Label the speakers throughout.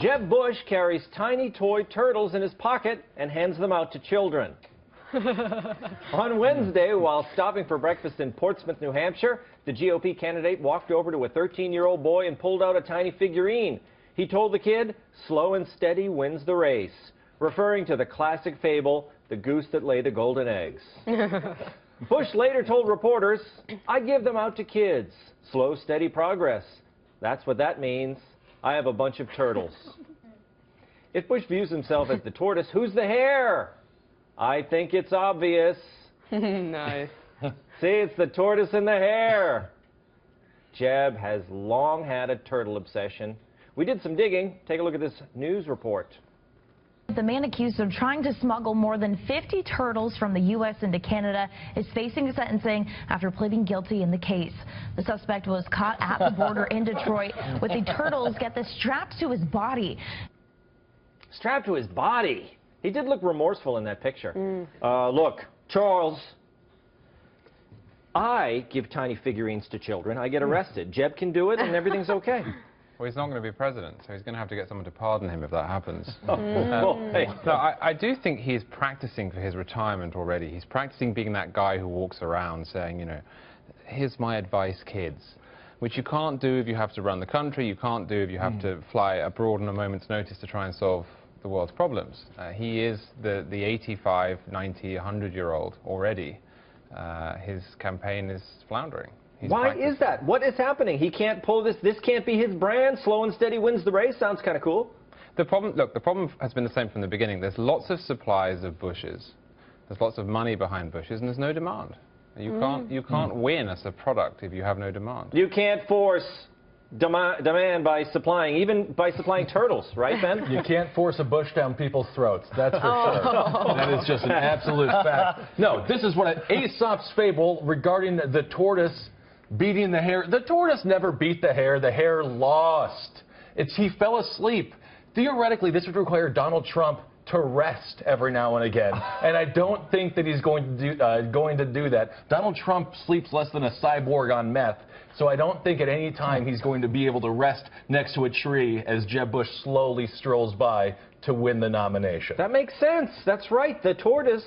Speaker 1: Jeb Bush carries tiny toy turtles in his pocket and hands them out to children. On Wednesday, while stopping for breakfast in Portsmouth, New Hampshire, the GOP candidate walked over to a 13-year-old boy and pulled out a tiny figurine. He told the kid, "Slow and steady wins the race," referring to the classic fable, The Goose That Laid the Golden Eggs. Bush later told reporters, "I give them out to kids. Slow, steady progress. That's what that means. I have a bunch of turtles." If Bush views himself as the tortoise, who's the hare? I think it's obvious.
Speaker 2: Nice.
Speaker 1: See, it's the tortoise and the hare. Jeb has long had a turtle obsession. We did some digging. Take a look at this news report.
Speaker 3: The man accused of trying to smuggle more than 50 turtles from the U.S. into Canada is facing sentencing after pleading guilty in the case. The suspect was caught at the border in Detroit with the turtles, get this, strapped to his body.
Speaker 1: Strapped to his body? He did look remorseful in that picture. Look, Charles, I give tiny figurines to children. I get arrested. Jeb can do it and everything's okay.
Speaker 4: Well, he's not going to be president, so he's going to have to get someone to pardon him if that happens.
Speaker 1: Hey.
Speaker 4: No, I do think he's practicing for his retirement already. He's practicing being that guy who walks around saying, you know, here's my advice, kids, which you can't do if you have to run the country, you can't do if you have to fly abroad on a moment's notice to try and solve the world's problems. He is the 85, 90, 100-year-old already. His campaign is floundering.
Speaker 1: Why is that? What is happening? He can't pull this. This can't be his brand. Slow and steady wins the race. Sounds kind of cool.
Speaker 4: The problem has been the same from the beginning. There's lots of supplies of Bushes. There's lots of money behind Bushes, and there's no demand. You can't win as a product if you have no demand.
Speaker 1: You can't force demand by supplying, even by supplying turtles, right, Ben?
Speaker 5: You can't force a bush down people's throats, that's for sure. That is just an absolute fact. No, this is what Aesop's fable regarding the tortoise beating the hare. The tortoise never beat the hare lost. He fell asleep. Theoretically, this would require Donald Trump to rest every now and again, and I don't think that he's going to do that. Donald Trump sleeps less than a cyborg on meth, so I don't think at any time he's going to be able to rest next to a tree as Jeb Bush slowly strolls by to win the nomination.
Speaker 1: That makes sense. That's right. The tortoise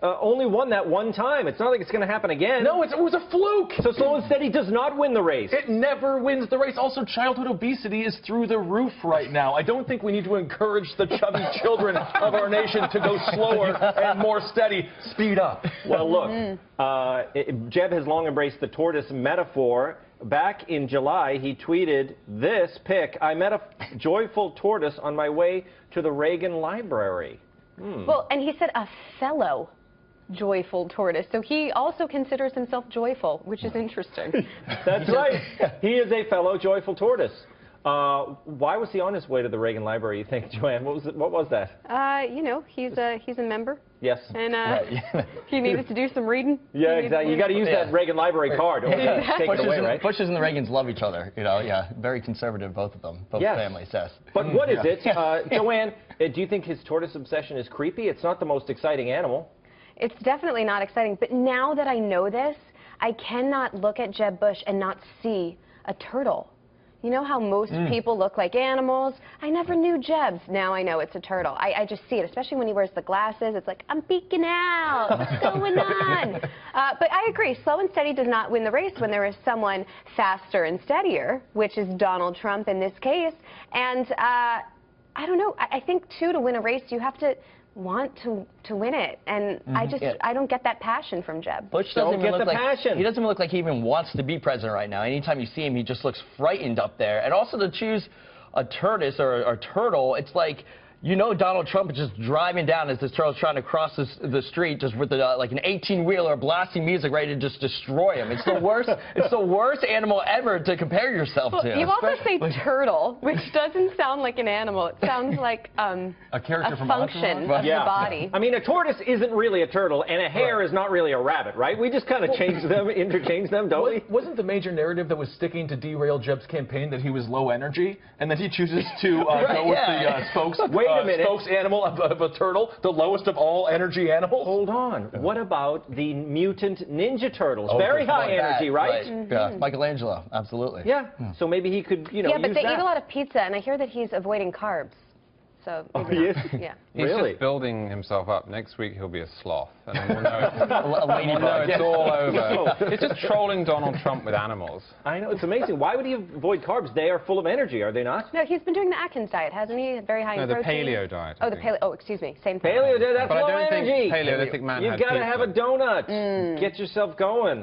Speaker 1: only won that one time. It's not like it's going to happen again.
Speaker 5: No, it was a fluke.
Speaker 1: So slow and steady does not win the race.
Speaker 5: It never wins the race. Also, childhood obesity is through the roof right now. I don't think we need to encourage the chubby children of our nation to go slower and more steady. Speed up.
Speaker 1: Well, look, Jeb has long embraced the tortoise metaphor. Back in July, he tweeted this pic: "I met a joyful tortoise on my way to the Reagan Library."
Speaker 2: Well, and he said a fellow joyful tortoise, so he also considers himself joyful, which is interesting.
Speaker 1: That's right. He is a fellow joyful tortoise. Why was he on his way to the Reagan Library, you think, Joanne? What was that?
Speaker 2: You know, he's a member.
Speaker 1: Yes.
Speaker 2: And he needed to do some reading.
Speaker 1: Yeah, exactly. You got to use that Reagan Library card. Take it away, right?
Speaker 6: Bushes and the Reagans love each other. You know, yeah, very conservative, both of them, both families. Yes.
Speaker 1: But what is it, Joanne? Do you think his tortoise obsession is creepy? It's not the most exciting animal.
Speaker 2: It's definitely not exciting. But now that I know this, I cannot look at Jeb Bush and not see a turtle. You know how most people look like animals? I never knew Jeb's. Now I know it's a turtle. I just see it, especially when he wears the glasses. It's like, I'm peeking out. What's going on? But I agree. Slow and steady does not win the race when there is someone faster and steadier, which is Donald Trump in this case. And I don't know. I think, too, to win a race, you have to want to win it, and I don't get that passion from Jeb.
Speaker 6: Bush doesn't even look like he doesn't look like he even wants to be president right now. Anytime you see him, he just looks frightened up there. And also to choose a tortoise or a turtle, it's like, you know, Donald Trump is just driving down as this turtle's trying to cross the street, just with like an 18-wheeler blasting music ready to just destroy him. It's the worst. It's the worst animal ever to compare yourself to.
Speaker 2: You also say turtle, which doesn't sound like an animal. It sounds like a
Speaker 5: character from
Speaker 2: function of the body.
Speaker 1: I mean, a tortoise isn't really a turtle, and a hare is not really a rabbit, right? We just kind of change them, interchange them, don't we?
Speaker 5: Wasn't the major narrative that was sticking to derail Jeb's campaign that he was low energy, and that he chooses to go with the spokes?
Speaker 1: a minute.
Speaker 5: spokes animal of a turtle, the lowest of all energy animals?
Speaker 1: Hold on. What about the mutant Ninja Turtles?
Speaker 5: Oh,
Speaker 1: Very
Speaker 5: good
Speaker 1: high
Speaker 5: point.
Speaker 1: energy, right?
Speaker 6: Yeah, Michelangelo, absolutely.
Speaker 1: Yeah. So maybe he could,
Speaker 2: Yeah, but
Speaker 1: use
Speaker 2: they
Speaker 1: that.
Speaker 2: eat a lot of pizza, and I hear that he's avoiding carbs. So
Speaker 1: Oh,
Speaker 2: maybe
Speaker 1: he
Speaker 2: not.
Speaker 1: is?
Speaker 2: Yeah.
Speaker 4: He's
Speaker 1: Really?
Speaker 4: just building himself up. Next week he'll be a sloth, and then we'll know,
Speaker 6: A
Speaker 4: we'll
Speaker 6: ladybug.
Speaker 4: know it's all over.
Speaker 1: No.
Speaker 4: It's just trolling Donald Trump with animals.
Speaker 1: I know, it's amazing. Why would he avoid carbs? They are full of energy, are they not?
Speaker 2: No, he's been doing the Atkins diet, hasn't he? Very high
Speaker 4: No,
Speaker 2: in
Speaker 4: the
Speaker 2: protein.
Speaker 4: paleo diet.
Speaker 2: Oh, the paleo. Oh, excuse me. Same thing.
Speaker 1: Paleo, that's
Speaker 4: But I
Speaker 1: low
Speaker 4: don't
Speaker 1: energy.
Speaker 4: think Paleolithic man
Speaker 1: You've
Speaker 4: had
Speaker 1: got to
Speaker 4: pizza.
Speaker 1: have a donut. Get yourself going.